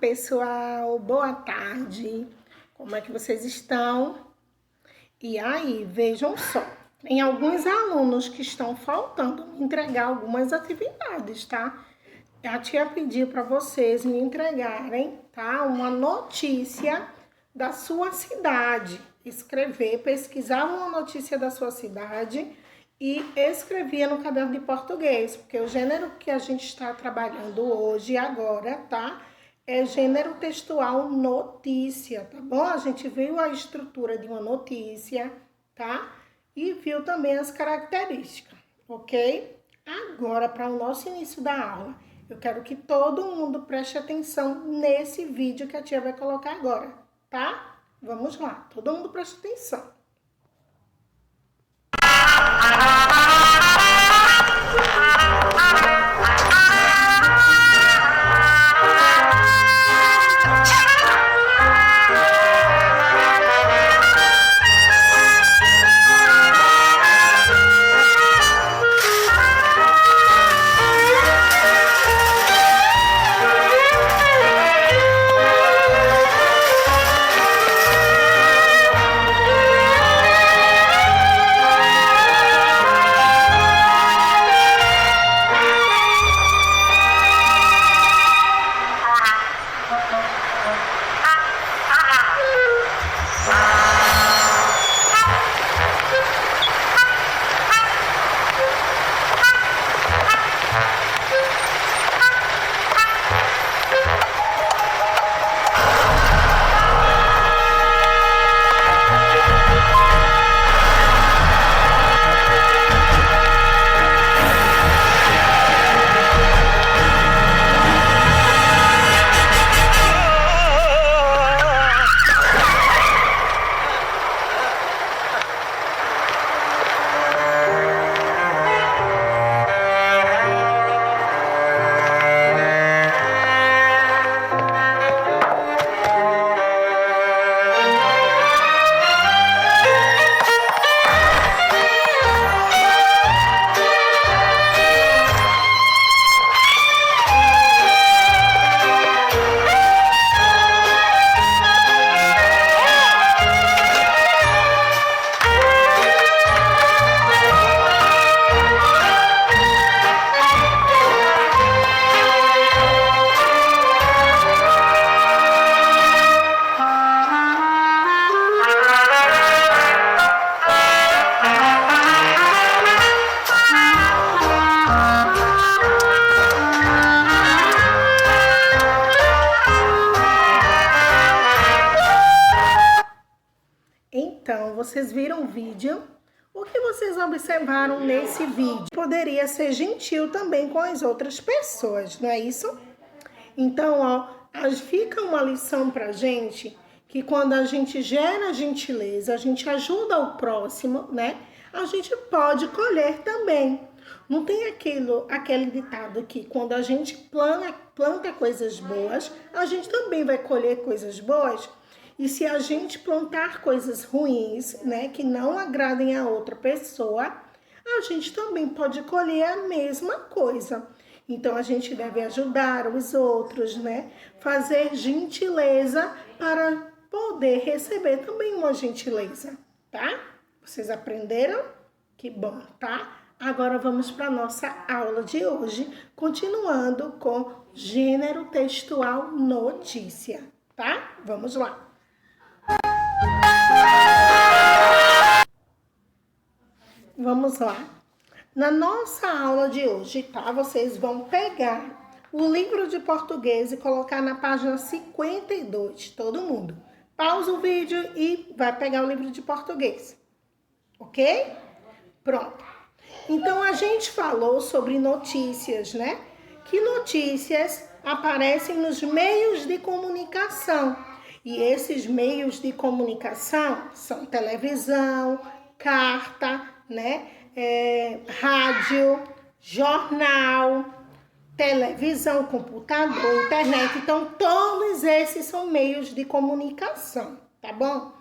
pessoal, boa tarde, como é que vocês estão? E aí, vejam só, tem alguns alunos que estão faltando me entregar algumas atividades, tá? A tia pediu para vocês me entregarem, tá? Uma notícia da sua cidade, escrever, pesquisar uma notícia da sua cidade e escrevia no caderno de português, porque o gênero que a gente está trabalhando hoje e agora, tá? É gênero textual notícia, tá bom? A gente viu a estrutura de uma notícia, tá? E viu também as características, ok? Agora, para o nosso início da aula, eu quero que todo mundo preste atenção nesse vídeo que a tia vai colocar agora, tá? Vamos lá, todo mundo preste atenção. Então, vocês viram o vídeo? O que vocês observaram nesse vídeo? Poderia ser gentil também com as outras pessoas, não é isso? Então, ó, fica uma lição pra gente que quando a gente gera gentileza, a gente ajuda o próximo, né? A gente pode colher também. Não tem aquele ditado que quando a gente planta coisas boas, a gente também vai colher coisas boas? E se a gente plantar coisas ruins, né, que não agradem a outra pessoa, a gente também pode colher a mesma coisa. Então, a gente deve ajudar os outros, né, fazer gentileza para poder receber também uma gentileza, tá? Vocês aprenderam? Que bom, tá? Agora vamos para a nossa aula de hoje, continuando com gênero textual notícia, tá? Vamos lá. Vamos lá. Na nossa aula de hoje, tá? Vocês vão pegar o livro de português e colocar na página 52, todo mundo. Pausa o vídeo e vai pegar o livro de português, ok? Pronto. Então, a gente falou sobre notícias, né? Que notícias aparecem nos meios de comunicação. E esses meios de comunicação são televisão, carta, né? Rádio, jornal, televisão, computador, internet. Então, todos esses são meios de comunicação, tá bom?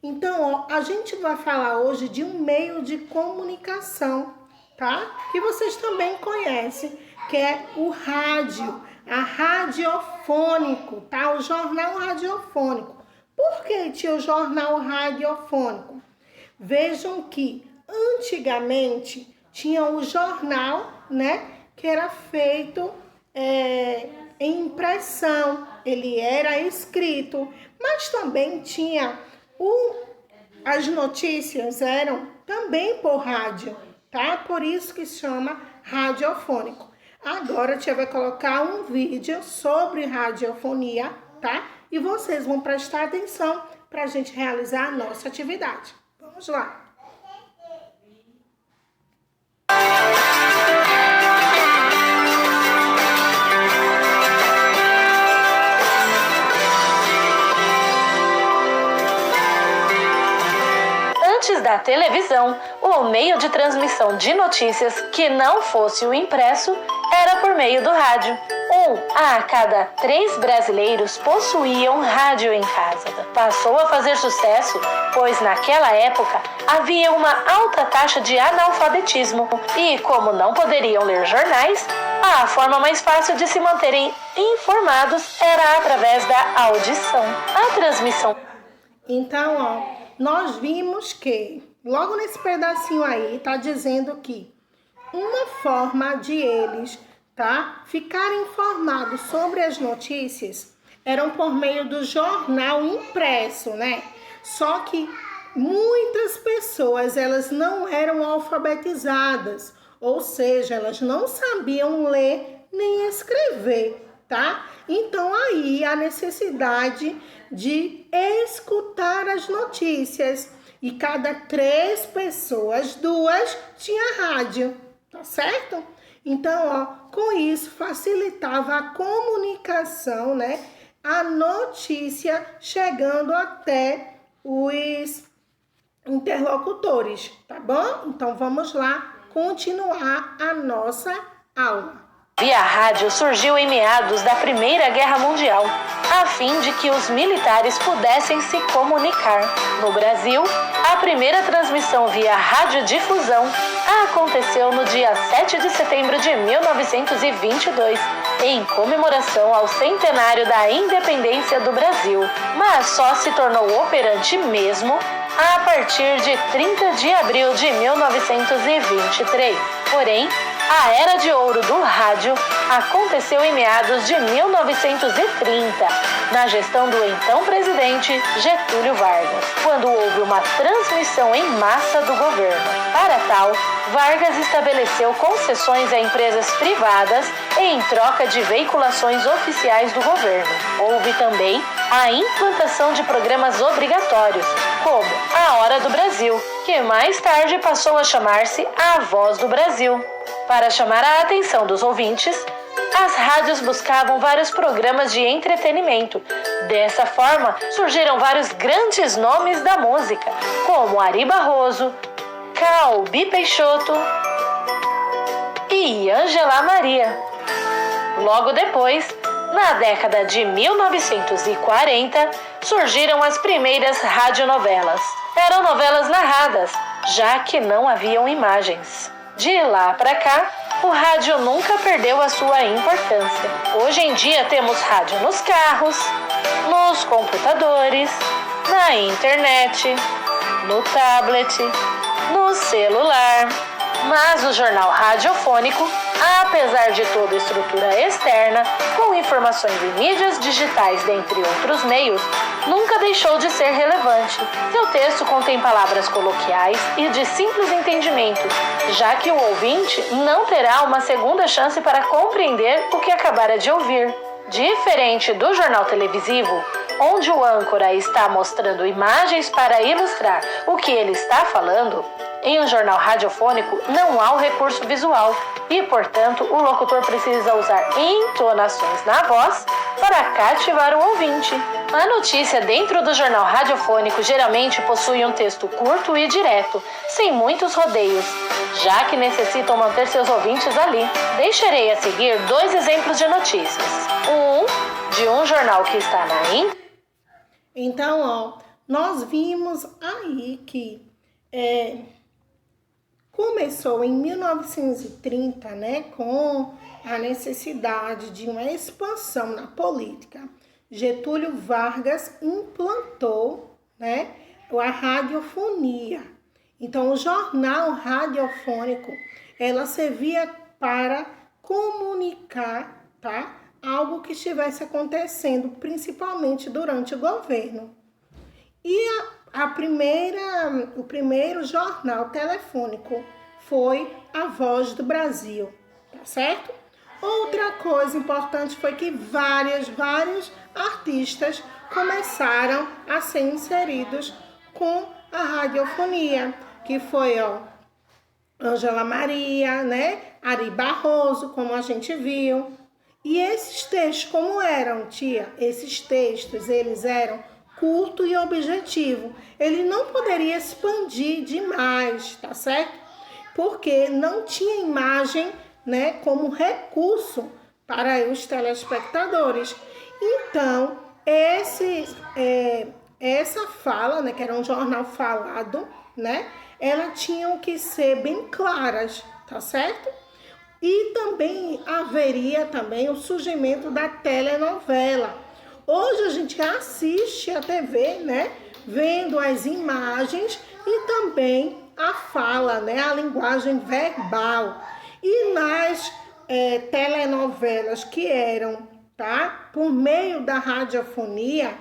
Então, ó, a gente vai falar hoje de um meio de comunicação, tá? Que vocês também conhecem, que é o rádio. a radiofônico, tá? O jornal radiofônico. Por que tinha o jornal radiofônico? Vejam que antigamente tinha o jornal, né? Que era feito em impressão, ele era escrito, mas também tinha as notícias eram também por rádio, tá? Por isso que se chama radiofônico. Agora a tia vai colocar um vídeo sobre radiofonia, tá? E vocês vão prestar atenção para a gente realizar a nossa atividade. Vamos lá. Antes da televisão, o meio de transmissão de notícias que não fosse o impresso era por meio do rádio. 1 a cada 3 brasileiros possuíam rádio em casa. Passou a fazer sucesso, pois naquela época havia uma alta taxa de analfabetismo e, como não poderiam ler jornais, a forma mais fácil de se manterem informados era através da audição. A transmissão. Então, nós vimos que, logo nesse pedacinho aí, tá dizendo que uma forma de eles, tá, ficarem informados sobre as notícias eram por meio do jornal impresso, né? Só que muitas pessoas, elas não eram alfabetizadas, ou seja, elas não sabiam ler nem escrever, tá? Então aí a necessidade de escutar as notícias. E cada 3 pessoas, 2 tinha rádio, tá certo? Então, com isso facilitava a comunicação, né? A notícia chegando até os interlocutores, tá bom? Então, vamos lá continuar a nossa aula. Via rádio surgiu em meados da Primeira Guerra Mundial, a fim de que os militares pudessem se comunicar. No Brasil, a primeira transmissão via radiodifusão aconteceu no dia 7 de setembro de 1922, em comemoração ao centenário da independência do Brasil, mas só se tornou operante mesmo a partir de 30 de abril de 1923. Porém, a era de ouro do rádio aconteceu em meados de 1930, na gestão do então presidente Getúlio Vargas, quando houve uma transmissão em massa do governo. Para tal, Vargas estabeleceu concessões a empresas privadas em troca de veiculações oficiais do governo. Houve também a implantação de programas obrigatórios, como A Hora do Brasil, que mais tarde passou a chamar-se A Voz do Brasil. Para chamar a atenção dos ouvintes, as rádios buscavam vários programas de entretenimento. Dessa forma, surgiram vários grandes nomes da música, como Ari Barroso, Calbi Peixoto e Ângela Maria. Logo depois, na década de 1940, surgiram as primeiras radionovelas. Eram novelas narradas, já que não haviam imagens. De lá para cá, o rádio nunca perdeu a sua importância. Hoje em dia temos rádio nos carros, nos computadores, na internet, no tablet, no celular. Mas o jornal radiofônico, apesar de toda a estrutura externa, com informações em mídias digitais, dentre outros meios, nunca deixou de ser relevante. Seu texto contém palavras coloquiais e de simples entendimento, já que o ouvinte não terá uma segunda chance para compreender o que acabara de ouvir. Diferente do jornal televisivo, onde o âncora está mostrando imagens para ilustrar o que ele está falando, em um jornal radiofônico não há o recurso visual e, portanto, o locutor precisa usar entonações na voz para cativar o ouvinte. A notícia dentro do jornal radiofônico geralmente possui um texto curto e direto, sem muitos rodeios, já que necessitam manter seus ouvintes ali. Deixarei a seguir 2 exemplos de notícias. Um de um jornal que está na Então, nós vimos aí que começou em 1930, né, com a necessidade de uma expansão na política, Getúlio Vargas implantou, né, a radiofonia. Então, o jornal radiofônico, ela servia para comunicar, tá, algo que estivesse acontecendo, principalmente durante o governo. E o primeiro jornal telefônico foi A Voz do Brasil, tá certo? Outra coisa importante foi que vários artistas começaram a ser inseridos com a radiofonia, que foi Ângela Maria, né? Ari Barroso, como a gente viu. E esses textos, como eram, tia? Esses textos, eles eram curto e objetivo. Ele não poderia expandir demais, tá certo? Porque não tinha imagem, né, como recurso para os telespectadores. Então, essa fala, né, que era um jornal falado, né, elas tinham que ser bem claras, tá certo? E também haveria também o surgimento da telenovela. Hoje a gente assiste a TV, né, vendo as imagens e também a fala, né, a linguagem verbal. E nas telenovelas que eram, tá, por meio da radiofonia,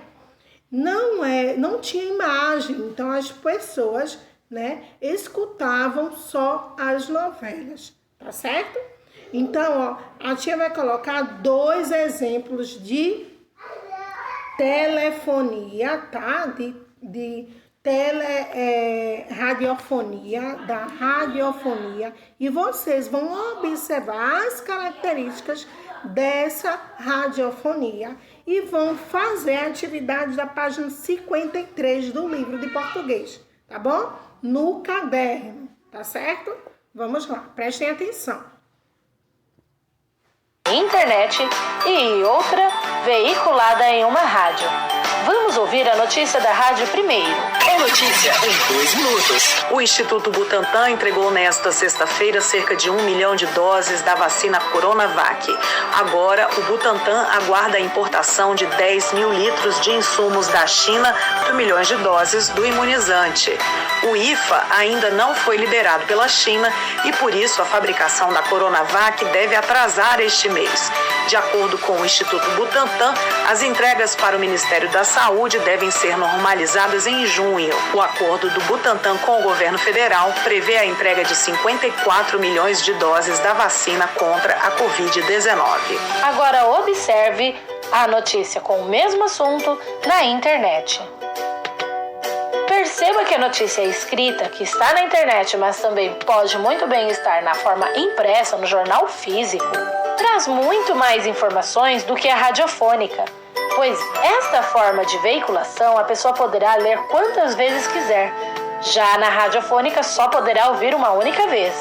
não tinha imagem, então as pessoas, né, escutavam só as novelas, tá certo? Então, a tia vai colocar 2 exemplos de telefonia, tá? Radiofonia, da radiofonia, e vocês vão observar as características dessa radiofonia e vão fazer a atividade da página 53 do livro de português, tá bom? No caderno, tá certo? Vamos lá, prestem atenção. Internet e outra veiculada em uma rádio. Vamos ouvir a notícia da rádio primeiro. É notícia em 2 minutos. O Instituto Butantan entregou nesta sexta-feira cerca de 1 milhão de doses da vacina Coronavac. Agora, o Butantan aguarda a importação de 10 mil litros de insumos da China por milhões de doses do imunizante. O IFA ainda não foi liberado pela China e, por isso, a fabricação da Coronavac deve atrasar este mês. De acordo com o Instituto Butantan, as entregas para o Ministério da Saúde devem ser normalizadas em junho. O acordo do Butantan com o governo federal prevê a entrega de 54 milhões de doses da vacina contra a Covid-19. Agora observe a notícia com o mesmo assunto na internet. Perceba que a notícia escrita, que está na internet, mas também pode muito bem estar na forma impressa no jornal físico, traz muito mais informações do que a radiofônica, pois esta forma de veiculação a pessoa poderá ler quantas vezes quiser. Já na radiofônica só poderá ouvir uma única vez.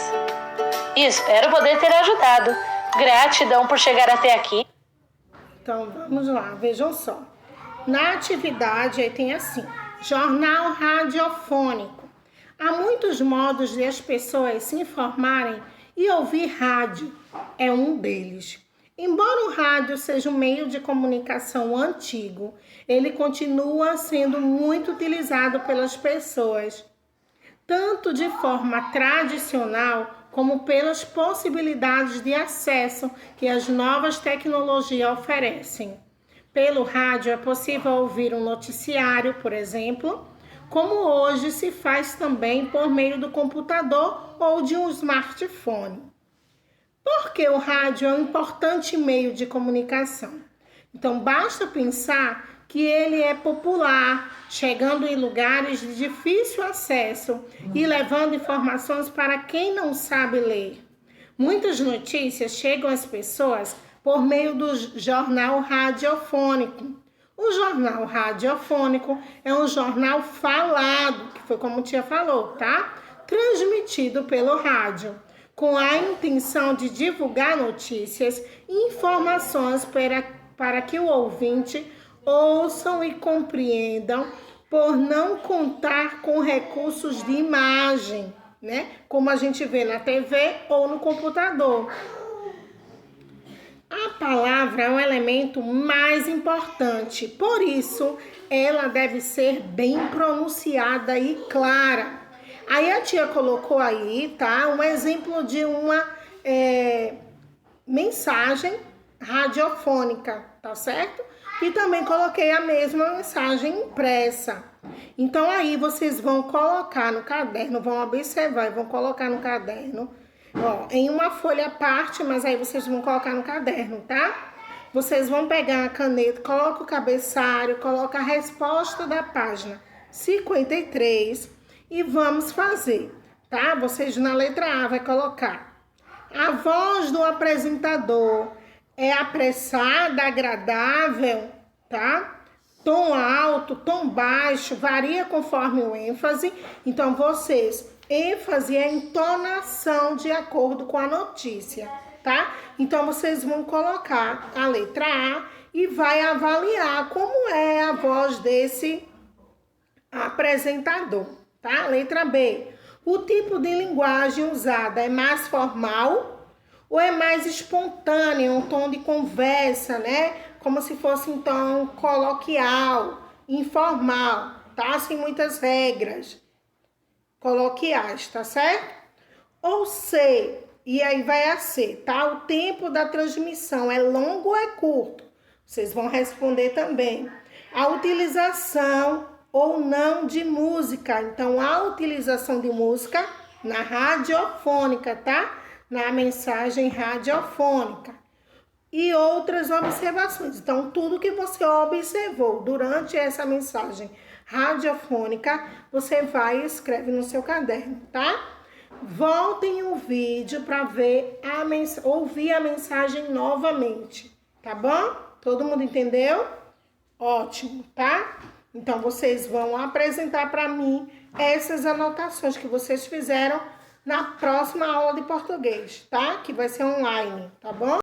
E espero poder ter ajudado. Gratidão por chegar até aqui. Então vamos lá, vejam só. Na atividade aí tem assim: jornal radiofônico. Há muitos modos de as pessoas se informarem e ouvir rádio é um deles. Embora o rádio seja um meio de comunicação antigo, ele continua sendo muito utilizado pelas pessoas, tanto de forma tradicional como pelas possibilidades de acesso que as novas tecnologias oferecem. Pelo rádio é possível ouvir um noticiário, por exemplo, como hoje se faz também por meio do computador ou de um smartphone. Porque o rádio é um importante meio de comunicação. Então, basta pensar que ele é popular, chegando em lugares de difícil acesso e levando informações para quem não sabe ler. Muitas notícias chegam às pessoas por meio do jornal radiofônico. O jornal radiofônico é um jornal falado, que foi como a tia falou, tá? Transmitido pelo rádio, com a intenção de divulgar notícias e informações para que o ouvinte ouçam e compreendam, por não contar com recursos de imagem, né? Como a gente vê na TV ou no computador. A palavra é um elemento mais importante, por isso ela deve ser bem pronunciada e clara. Aí a tia colocou aí, tá? Um exemplo de uma mensagem radiofônica, tá certo? E também coloquei a mesma mensagem impressa. Então aí vocês vão colocar no caderno, vão observar e vão colocar no caderno, ó, em uma folha à parte, mas aí vocês vão colocar no caderno, tá? Vocês vão pegar a caneta, coloca o cabeçalho, coloca a resposta da página 53 e vamos fazer, tá? Vocês na letra A vai colocar: a voz do apresentador é apressada, agradável, tá? Tom alto, tom baixo, varia conforme o ênfase. Então, ênfase é entonação de acordo com a notícia, tá? Então, vocês vão colocar a letra A e vai avaliar como é a voz desse apresentador, tá? Letra B. O tipo de linguagem usada é mais formal ou é mais espontâneo, um tom de conversa, né? Como se fosse um tom coloquial, informal, tá? Sem muitas regras coloquiais, tá certo? Ou C, e aí vai a C, tá? O tempo da transmissão é longo ou é curto? Vocês vão responder também. A utilização ou não de música. Então, a utilização de música na radiofônica, tá? Na mensagem radiofônica. E outras observações. Então, tudo que você observou durante essa mensagem radiofônica, você vai e escreve no seu caderno, tá? Voltem o vídeo para ouvir a mensagem novamente, tá bom? Todo mundo entendeu? Ótimo, tá? Então, vocês vão apresentar para mim essas anotações que vocês fizeram na próxima aula de português, tá? Que vai ser online, tá bom?